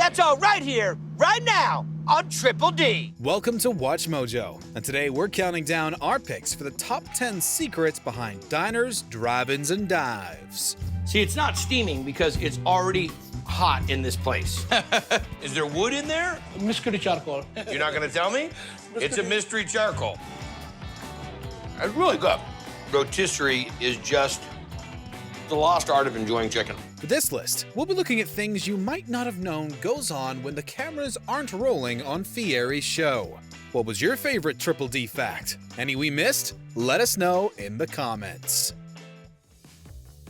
That's all right here, right now, on Triple D. Welcome to Watch Mojo, and today we're counting down our picks for the top 10 secrets behind diners, drive-ins, and dives. See, it's not steaming because it's already hot in this place. Is there wood in there? Mystery charcoal. You're not gonna tell me? It's a mystery charcoal. It's really good. Rotisserie is just the lost art of enjoying chicken. For this list, we'll be looking at things you might not have known goes on when the cameras aren't rolling on FIERI'S show. What was your favorite Triple D fact? Any we missed? Let us know in the comments.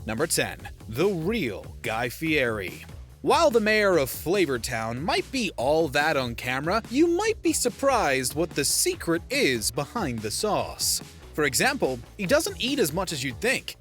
Number 10. The real Guy Fieri. While the mayor of FLAVORTOWN might be all that on camera, you might be surprised what the secret is behind the sauce. For example, he doesn't eat as much as you'd think.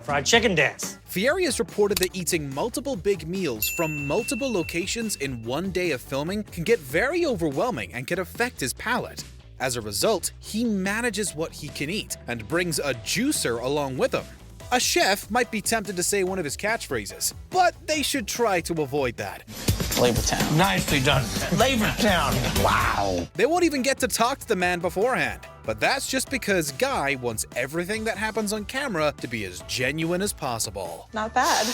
Fried chicken dance. Fieri has reported that eating multiple big meals from multiple locations in one day of filming can get very overwhelming and can affect his palate. As a result, he manages what he can eat and brings a juicer along with him. A chef might be tempted to say one of his catchphrases, but they should try to avoid that. FLAVORTOWN. Nicely done. FLAVORTOWN. Wow. They won't even get to talk to the man beforehand, but that's just because Guy wants everything that happens on camera to be as genuine as possible. Not bad.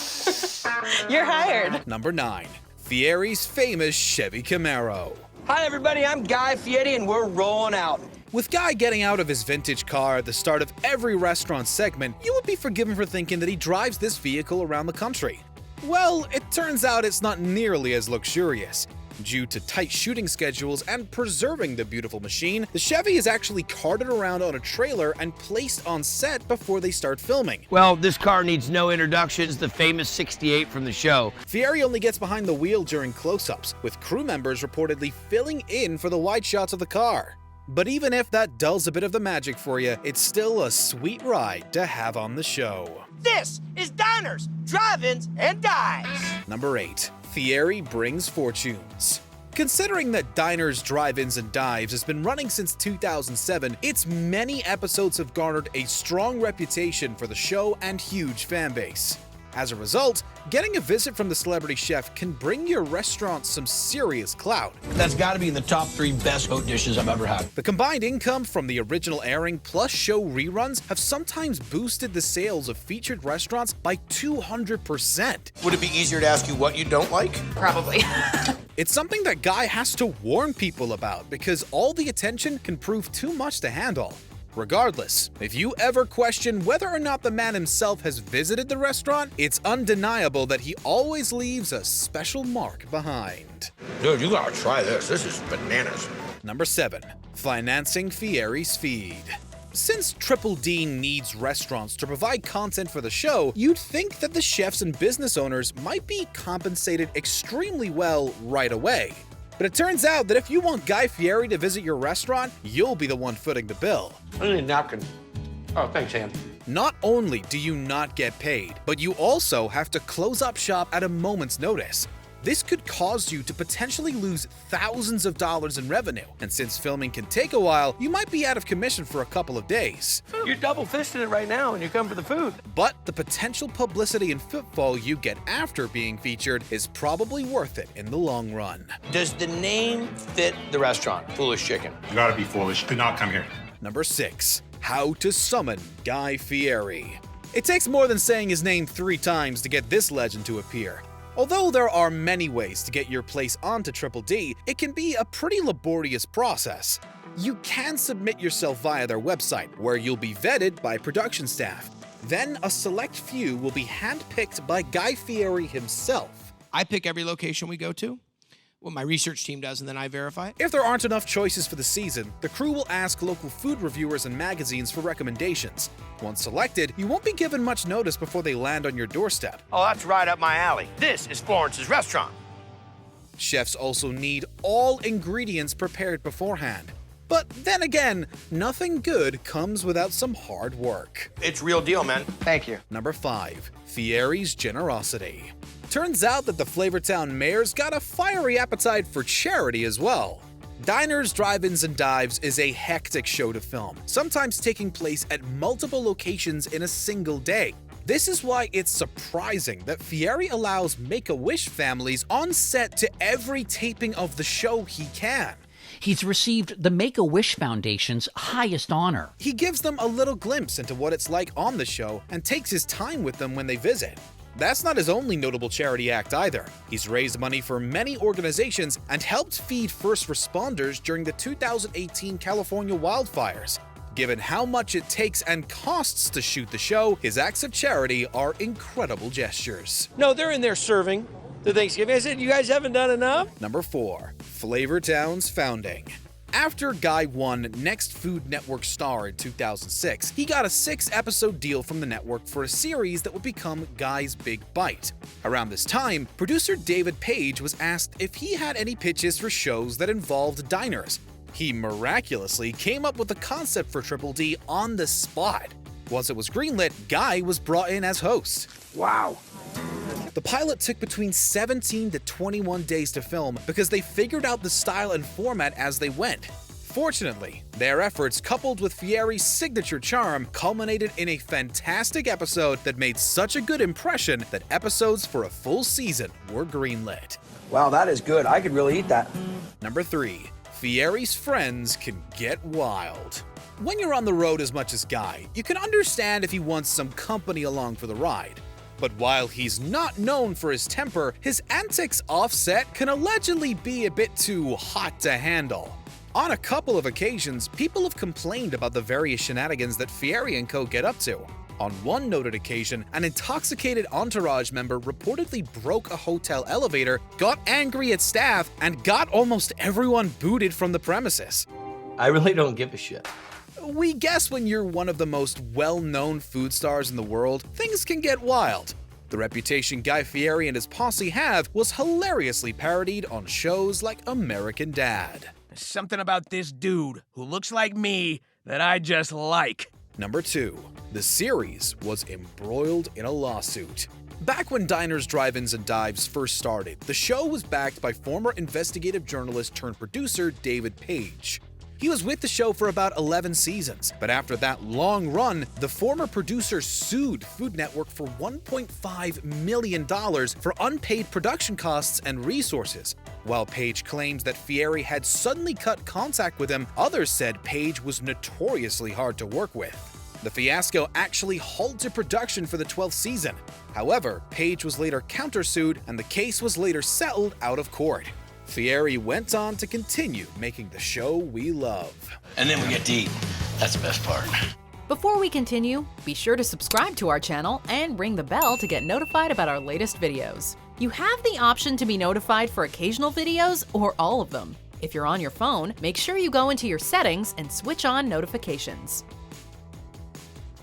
You're hired. Number 9. Fieri's famous Chevy Camaro. Hi, everybody. I'm Guy Fieri, and we're rolling out. With Guy getting out of his vintage car at the start of every restaurant segment, you would be forgiven for thinking that he drives this vehicle around the country. Well, it turns out it's not nearly as luxurious. Due to tight shooting schedules and preserving the beautiful machine, the Chevy is actually carted around on a trailer and placed on set before they start filming. Well, this car needs no introduction. It's the famous 68 from the show. Fieri only gets behind the wheel during close-ups, with crew members reportedly filling in for the wide shots of the car. But even if that dulls a bit of the magic for you, it's still a sweet ride to have on the show. This is Diners, Drive-Ins, and Dives. Number 8. Fieri brings fortunes. Considering that Diners, Drive-Ins, and Dives has been running since 2007, its many episodes have garnered a strong reputation for the show and huge fan base. As a result, getting a visit from the celebrity chef can bring your restaurant some serious clout. That's got to be in the top 3 best goat dishes I've ever had. The combined income from the original airing plus show reruns have sometimes boosted the sales of featured restaurants by 200%. Would it be easier to ask you what you don't like? Probably. It's something that Guy has to warn people about because all the attention can prove too much to handle. Regardless, if you ever question whether or not the man himself has visited the restaurant, it's undeniable that he always leaves a special mark behind. Dude, you gotta try this. This is bananas. Number 7. Financing Fieri's feed. Since Triple D needs restaurants to provide content for the show, you'd think that the chefs and business owners might be compensated extremely well right away. But it turns out that if you want Guy Fieri to visit your restaurant, you'll be the one footing the bill. I need a napkin. Oh, thanks, Sam. Not only do you not get paid, but you also have to close up shop at a moment's notice. This could cause you to potentially lose thousands of dollars in revenue, and since filming can take a while, you might be out of commission for a couple of days. You're double-fisting it right now and you come for the food. But the potential publicity and footfall you get after being featured is probably worth it in the long run. Does the name fit the restaurant? Foolish Chicken. You gotta be foolish. Do not come here. Number 6. How to summon Guy Fieri. It takes more than saying his name 3 times to get this legend to appear. Although there are many ways to get your place onto Triple D, it can be a pretty laborious process. You can submit yourself via their website, where you'll be vetted by production staff. Then a select few will be handpicked by Guy Fieri himself. I pick every location we go to, what my research team does, and then I verify it. If there aren't enough choices for the season, the crew will ask local food reviewers and magazines for recommendations. Once selected, you won't be given much notice before they land on your doorstep. Oh, that's right up my alley. This is Florence's restaurant. Chefs also need all ingredients prepared beforehand. But then again, nothing good comes without some hard work. It's real deal, man. Thank you. Number 5. Fieri's generosity. Turns out that the FLAVORTOWN mayor's got a fiery appetite for charity as well. Diners, Drive-Ins, and Dives is a hectic show to film, sometimes taking place at multiple locations in a single day. This is why it's surprising that Fieri allows Make-A-Wish families on set to every taping of the show he can. He's received the Make-A-Wish Foundation's highest honor. He gives them a little glimpse into what it's like on the show and takes his time with them when they visit. That's not his only notable charity act either. He's raised money for many organizations and helped feed first responders during the 2018 California wildfires. Given how much it takes and costs to shoot the show, his acts of charity are incredible gestures. No, they're in there serving the Thanksgiving. I said, you guys haven't done enough? Number 4. FLAVORTOWN'S founding. After Guy won Next Food Network Star in 2006, he got a 6-episode deal from the network for a series that would become Guy's Big Bite. Around this time, producer David Page was asked if he had any pitches for shows that involved diners. He miraculously came up with the concept for Triple D on the spot. Once it was greenlit, Guy was brought in as host. Wow. The pilot took between 17 to 21 days to film because they figured out the style and format as they went. Fortunately, their efforts, coupled with Fieri's signature charm, culminated in a fantastic episode that made such a good impression that episodes for a full season were greenlit. Wow, that is good. I could really eat that. Number 3. Fieri's friends can get wild. When you're on the road as much as Guy, you can understand if he wants some company along for the ride. But while he's not known for his temper, his antics offset can allegedly be a bit too hot to handle. On a couple of occasions, people have complained about the various shenanigans that Fieri and co get up to. On one noted occasion, an intoxicated entourage member reportedly broke a hotel elevator, got angry at staff, and got almost everyone booted from the premises. I really don't give a shit. We guess when you're one of the most well-known food stars in the world, things can get wild. The reputation Guy Fieri and his posse have was hilariously parodied on shows like American Dad. There's something about this dude who looks like me that I just like. Number 2. The series was embroiled in a lawsuit. Back when Diners, Drive-Ins, and Dives first started, the show was backed by former investigative journalist turned producer David Page. He was with the show for about 11 seasons, but after that long run, the former producer sued Food Network for $1.5 million for unpaid production costs and resources. While Page claims that Fieri had suddenly cut contact with him, others said Page was notoriously hard to work with. The fiasco actually halted production for the 12th season. However, Page was later countersued, and the case was later settled out of court. Fieri went on to continue making the show we love. And then we get to eat. That's the best part. Before we continue, be sure to subscribe to our channel and ring the bell to get notified about our latest videos. You have the option to be notified for occasional videos or all of them. If you're on your phone, make sure you go into your settings and switch on notifications.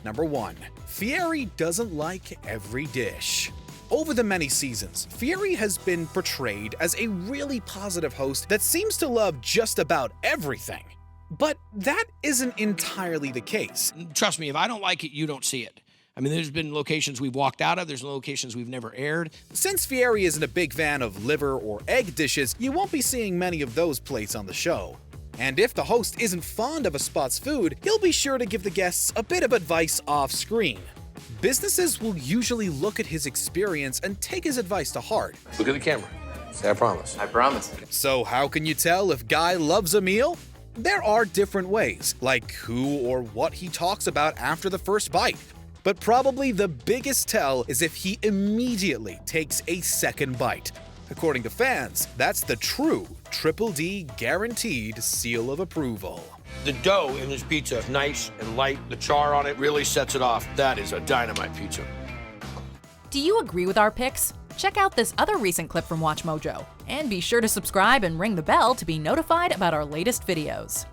Number 1. Fieri doesn't like every dish. Over the many seasons, Fieri has been portrayed as a really positive host that seems to love just about everything. But that isn't entirely the case. Trust me, if I don't like it, you don't see it. I mean, there's been locations we've walked out of, there's locations we've never aired. Since Fieri isn't a big fan of liver or egg dishes, you won't be seeing many of those plates on the show. And if the host isn't fond of a spot's food, he'll be sure to give the guests a bit of advice off-screen. Businesses will usually look at his experience and take his advice to heart. Look at the camera. Say, I promise. I promise. So how can you tell if Guy loves a meal? There are different ways, like who or what he talks about after the first bite. But probably the biggest tell is if he immediately takes a second bite. According to fans, that's the true Triple D guaranteed seal of approval. The dough in this pizza is nice and light. The char on it really sets it off. That is a dynamite pizza. Do you agree with our picks? Check out this other recent clip from WatchMojo, and be sure to subscribe and ring the bell to be notified about our latest videos.